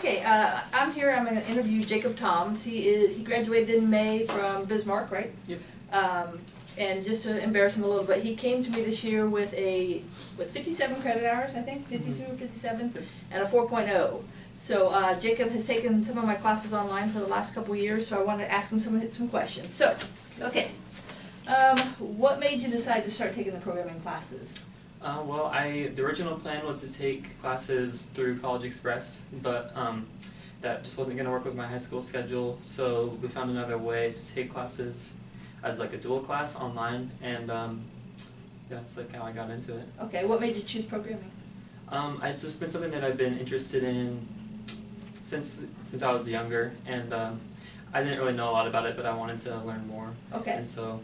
Okay, I'm here. I'm going to interview Jakob Toms. He graduated in May from Bismarck, right? Yep. And just to embarrass him a little bit, he came to me this year with 57 credit hours, I think, 52 or 57, and a 4.0. So Jakob has taken some of my classes online for the last couple of years, so I wanted to ask him some questions. So, okay, what made you decide to start taking the programming classes? Well, the original plan was to take classes through College Express, but that just wasn't going to work with my high school schedule, so we found another way to take classes as like a dual class online, and that's like how I got into it. Okay, what made you choose programming? It's just been something that I've been interested in since I was younger, and I didn't really know a lot about it, but I wanted to learn more. Okay. And so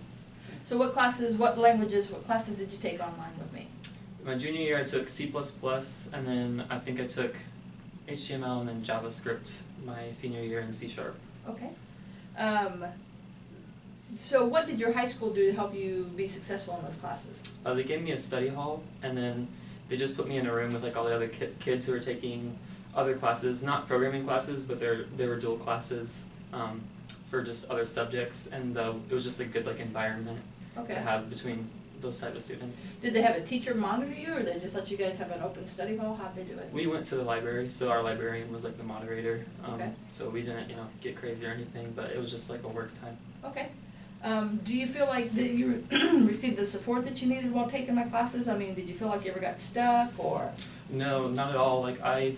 what classes, what classes did you take online with me? My junior year I took C++, and then I think I took HTML and then JavaScript my senior year in C#. Okay. So what did your high school do to help you be successful in those classes? They gave me a study hall, and then they just put me in a room with like all the other kids who were taking other classes, not programming classes, but they were dual classes for just other subjects, and it was just a good like environment to have between those type of students. Did they have a teacher monitor you, or they just let you guys have an open study hall? How'd they do it? We went to the library, so our librarian was like the moderator. Okay. So we didn't, get crazy or anything, but it was just like a work time. Okay. Do you feel like that you received the support that you needed while taking my classes? I mean, did you feel like you ever got stuck, or? No, not at all. Like I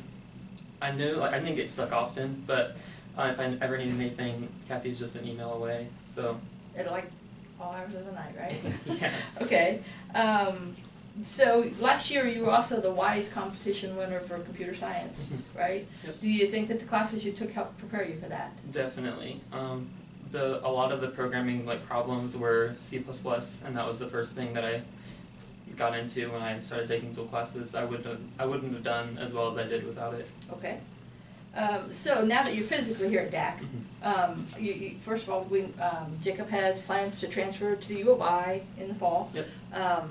knew, like I didn't get stuck often, but if I ever needed anything, Kathy's just an email away. So. At like all hours of the night, right? Yeah. Okay. So last year you were also the WISE competition winner for computer science, right? Yep. Do you think that the classes you took helped prepare you for that? Definitely. A lot of the programming like problems were C++, and that was the first thing that I got into when I started taking dual classes. I wouldn't have done as well as I did without it. Okay. So now that you're physically here at DACC, first of all, Jakob has plans to transfer to the U of I in the fall. Yep.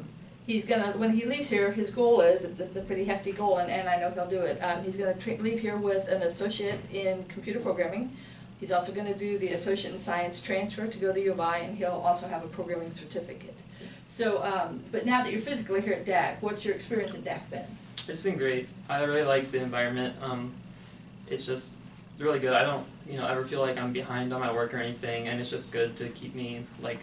He's gonna, when he leaves here, his goal is, it's a pretty hefty goal, and I know he'll do it. He's gonna leave here with an associate in computer programming. He's also gonna do the associate in science transfer to go to the U of I, and he'll also have a programming certificate. So, but now that you're physically here at DACC, what's your experience at DACC been? It's been great. I really like the environment. It's just really good. I don't, ever feel like I'm behind on my work or anything, and it's just good to keep me like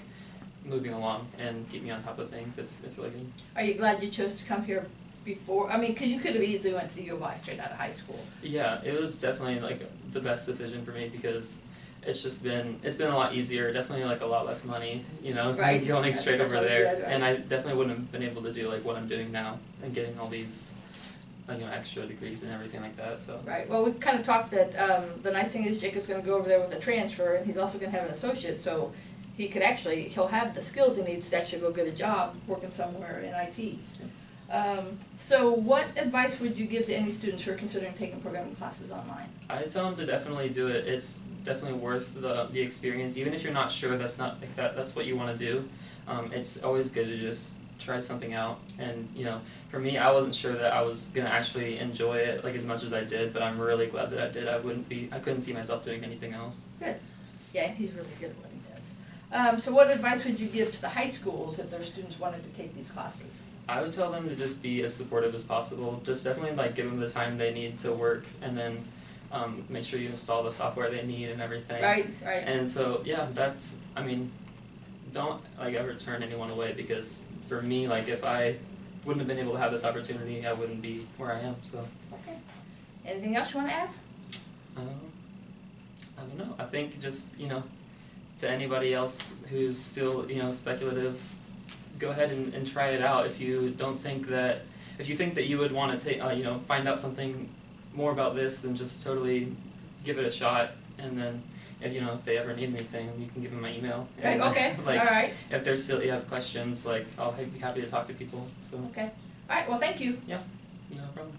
moving along and keep me on top of things. It's really good. Are you glad you chose to come here before? I mean, because you could have easily went to the U of I straight out of high school. Yeah, it was definitely like the best decision for me because it's been a lot easier. Definitely like a lot less money, right. Going straight over there. Good, right? And I definitely wouldn't have been able to do like what I'm doing now and getting all these extra degrees and everything like that. So. Right. Well, we kind of talked that the nice thing is Jacob's going to go over there with a transfer, and he's also going to have an associate, so he'll have the skills he needs to actually go get a job working somewhere in IT. Yeah. So what advice would you give to any students who are considering taking programming classes online? I tell them to definitely do it. It's definitely worth the experience, even if you're not sure that's what you want to do. It's always good to just try something out, and for me, I wasn't sure that I was gonna actually enjoy it like as much as I did, but I'm really glad that I did. I couldn't see myself doing anything else. Good. Yeah, he's really good at what he does. So what advice would you give to the high schools if their students wanted to take these classes? I would tell them to just be as supportive as possible. Just definitely like give them the time they need to work, and then make sure you install the software they need and everything. Right. And so yeah, don't like ever turn anyone away, because for me, like if I wouldn't have been able to have this opportunity, I wouldn't be where I am. So. Okay. Anything else you want to add? I don't know. I think just to anybody else who's still speculative, go ahead and try it out. If you think that you would want to take find out something more about this, then just totally give it a shot, and then. If they ever need anything, you can give them my email. And, okay. All right. If you have questions, I'll be happy to talk to people. So. Okay. All right. Well, thank you. Yeah. No problem.